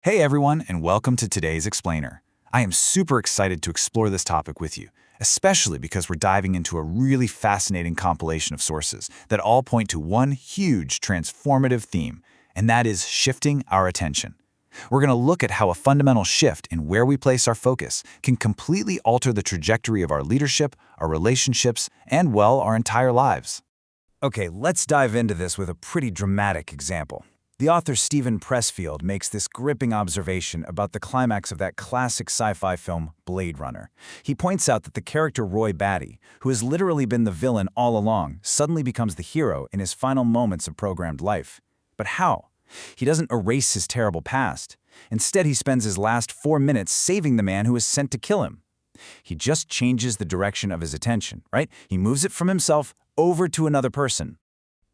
Hey everyone, and welcome to today's Explainer. I am super excited to explore this topic with you, especially because we're diving into a really fascinating compilation of sources that all point to one huge transformative theme, and that is shifting our attention. We're going to look at how a fundamental shift in where we place our focus can completely alter the trajectory of our leadership, our relationships, and, well, our entire lives. Okay, let's dive into this with a pretty dramatic example. The author Steven Pressfield makes this gripping observation about the climax of that classic sci-fi film Blade Runner. He points out that the character Roy Batty, who has literally been the villain all along, suddenly becomes the hero in his final moments of programmed life. But how? He doesn't erase his terrible past. Instead, he spends his last 4 minutes saving the man who was sent to kill him. He just changes the direction of his attention, right? He moves it from himself over to another person.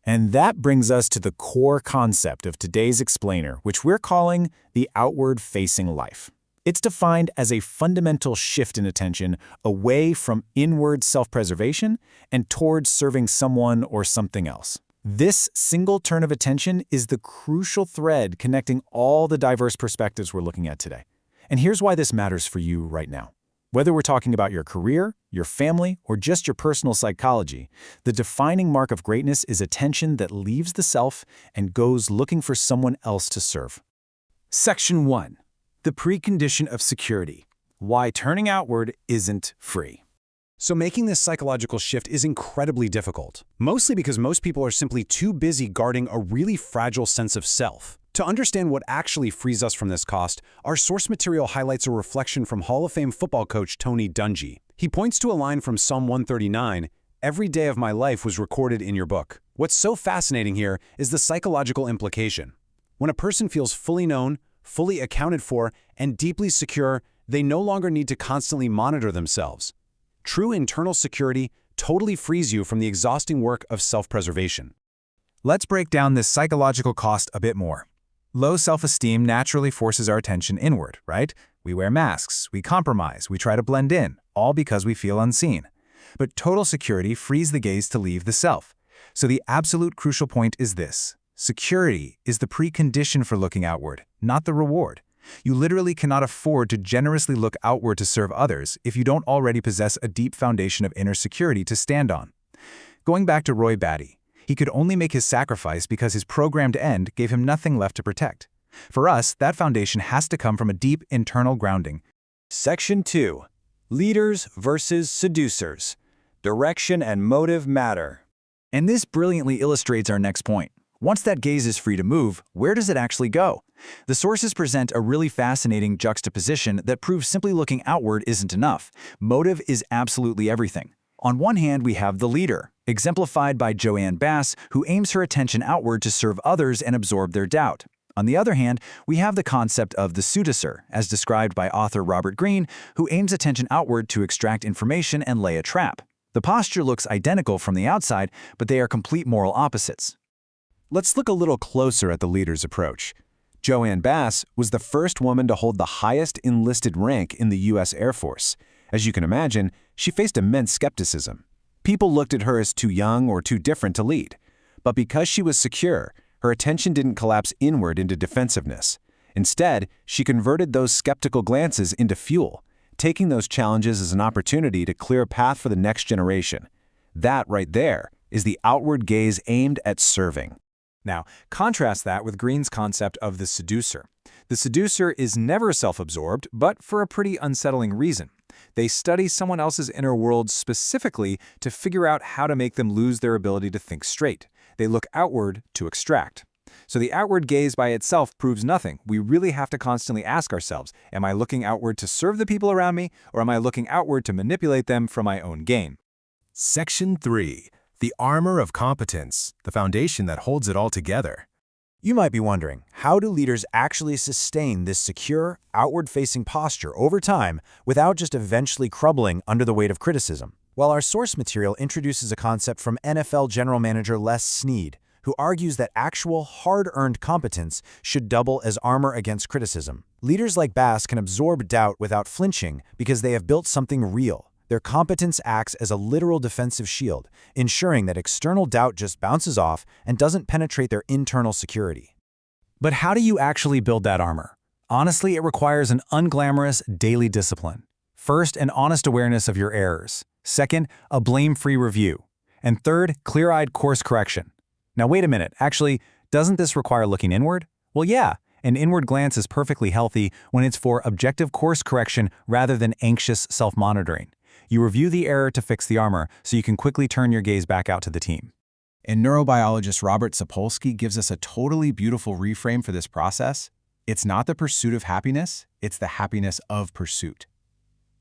And that brings us to the core concept of today's Explainer, which we're calling the outward-facing life. It's defined as a fundamental shift in attention away from inward self-preservation and towards serving someone or something else. This single turn of attention is the crucial thread connecting all the diverse perspectives we're looking at today. And here's why this matters for you right now. Whether we're talking about your career, your family, or just your personal psychology, the defining mark of greatness is attention that leaves the self and goes looking for someone else to serve. Section 1. The precondition of security. Why turning outward isn't free. So making this psychological shift is incredibly difficult, mostly because most people are simply too busy guarding a really fragile sense of self. To understand what actually frees us from this cost, our source material highlights a reflection from Hall of Fame football coach Tony Dungy. He points to a line from Psalm 139, "Every day of my life was recorded in your book." What's so fascinating here is the psychological implication. When a person feels fully known, fully accounted for, and deeply secure, they no longer need to constantly monitor themselves. True internal security totally frees you from the exhausting work of self-preservation. Let's break down this psychological cost a bit more. Low self-esteem naturally forces our attention inward, right? We wear masks, we compromise, we try to blend in, all because we feel unseen. But total security frees the gaze to leave the self. So the absolute crucial point is this. Security is the precondition for looking outward, not the reward. You literally cannot afford to generously look outward to serve others if you don't already possess a deep foundation of inner security to stand on. Going back to Roy Batty, he could only make his sacrifice because his programmed end gave him nothing left to protect. For us, that foundation has to come from a deep internal grounding. Section 2. Leaders versus seducers. Direction and motive matter. And this brilliantly illustrates our next point. Once that gaze is free to move, where does it actually go? The sources present a really fascinating juxtaposition that proves simply looking outward isn't enough. Motive is absolutely everything. On one hand, we have the leader, exemplified by Joanne Bass, who aims her attention outward to serve others and absorb their doubt. On the other hand, we have the concept of the seducer, as described by author Robert Greene, who aims attention outward to extract information and lay a trap. The posture looks identical from the outside, but they are complete moral opposites. Let's look a little closer at the leader's approach. Joanne Bass was the first woman to hold the highest enlisted rank in the U.S. Air Force. As you can imagine, she faced immense skepticism. People looked at her as too young or too different to lead. But because she was secure, her attention didn't collapse inward into defensiveness. Instead, she converted those skeptical glances into fuel, taking those challenges as an opportunity to clear a path for the next generation. That right there is the outward gaze aimed at serving. Now, contrast that with Greene's concept of the seducer. The seducer is never self-absorbed, but for a pretty unsettling reason. They study someone else's inner world specifically to figure out how to make them lose their ability to think straight. They look outward to extract. So the outward gaze by itself proves nothing. We really have to constantly ask ourselves, am I looking outward to serve the people around me, or am I looking outward to manipulate them for my own gain? Section 3. The armor of competence, the foundation that holds it all together. You might be wondering, how do leaders actually sustain this secure, outward-facing posture over time without just eventually crumbling under the weight of criticism? Well, our source material introduces a concept from NFL general manager Les Snead, who argues that actual, hard-earned competence should double as armor against criticism. Leaders like Bass can absorb doubt without flinching because they have built something real. Their competence acts as a literal defensive shield, ensuring that external doubt just bounces off and doesn't penetrate their internal security. But how do you actually build that armor? Honestly, it requires an unglamorous daily discipline. First, an honest awareness of your errors. Second, a blame-free review. And third, clear-eyed course correction. Now wait a minute, actually, doesn't this require looking inward? Well, yeah, an inward glance is perfectly healthy when it's for objective course correction rather than anxious self-monitoring. You review the error to fix the armor so you can quickly turn your gaze back out to the team. And neurobiologist Robert Sapolsky gives us a totally beautiful reframe for this process. It's not the pursuit of happiness, it's the happiness of pursuit.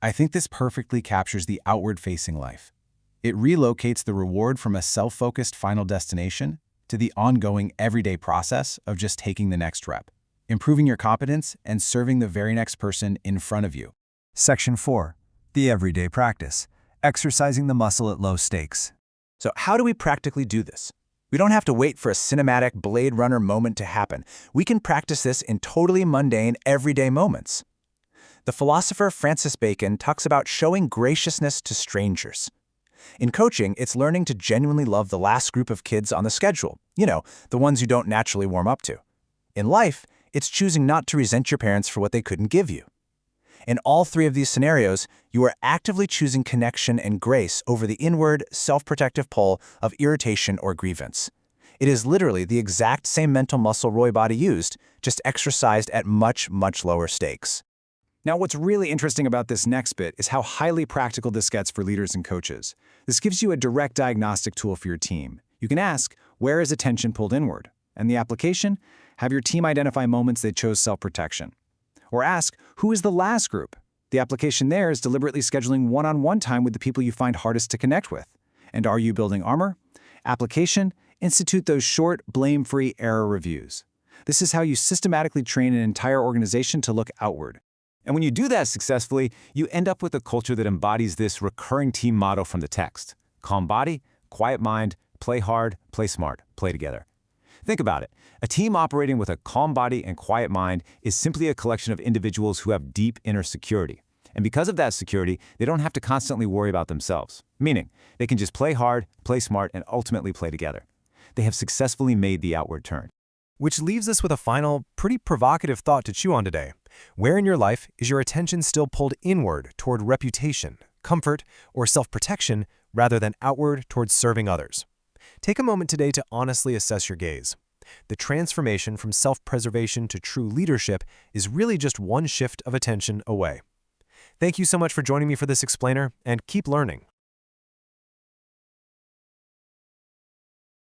I think this perfectly captures the outward-facing life. It relocates the reward from a self-focused final destination to the ongoing everyday process of just taking the next rep, improving your competence and serving the very next person in front of you. Section 4. The everyday practice. Exercising the muscle at low stakes. So how do we practically do this? We don't have to wait for a cinematic Blade Runner moment to happen. We can practice this in totally mundane, everyday moments. The philosopher Francis Bacon talks about showing graciousness to strangers. In coaching, it's learning to genuinely love the last group of kids on the schedule, the ones you don't naturally warm up to. In life, it's choosing not to resent your parents for what they couldn't give you. In all three of these scenarios, you are actively choosing connection and grace over the inward, self-protective pull of irritation or grievance. It is literally the exact same mental muscle Roy Body used, just exercised at much, much lower stakes. Now, what's really interesting about this next bit is how highly practical this gets for leaders and coaches. This gives you a direct diagnostic tool for your team. You can ask, where is attention pulled inward? And the application? Have your team identify moments they chose self-protection. Or ask, who is the last group? The application there is deliberately scheduling one-on-one time with the people you find hardest to connect with. And are you building armor? Application, institute those short, blame-free error reviews. This is how you systematically train an entire organization to look outward. And when you do that successfully, you end up with a culture that embodies this recurring team motto from the text. Calm body, quiet mind, play hard, play smart, play together. Think about it. A team operating with a calm body and quiet mind is simply a collection of individuals who have deep inner security. And because of that security, they don't have to constantly worry about themselves. Meaning, they can just play hard, play smart, and ultimately play together. They have successfully made the outward turn. Which leaves us with a final, pretty provocative thought to chew on today. Where in your life is your attention still pulled inward toward reputation, comfort, or self-protection rather than outward towards serving others? Take a moment today to honestly assess your gaze. The transformation from self-preservation to true leadership is really just one shift of attention away. Thank you so much for joining me for this explainer, and keep learning.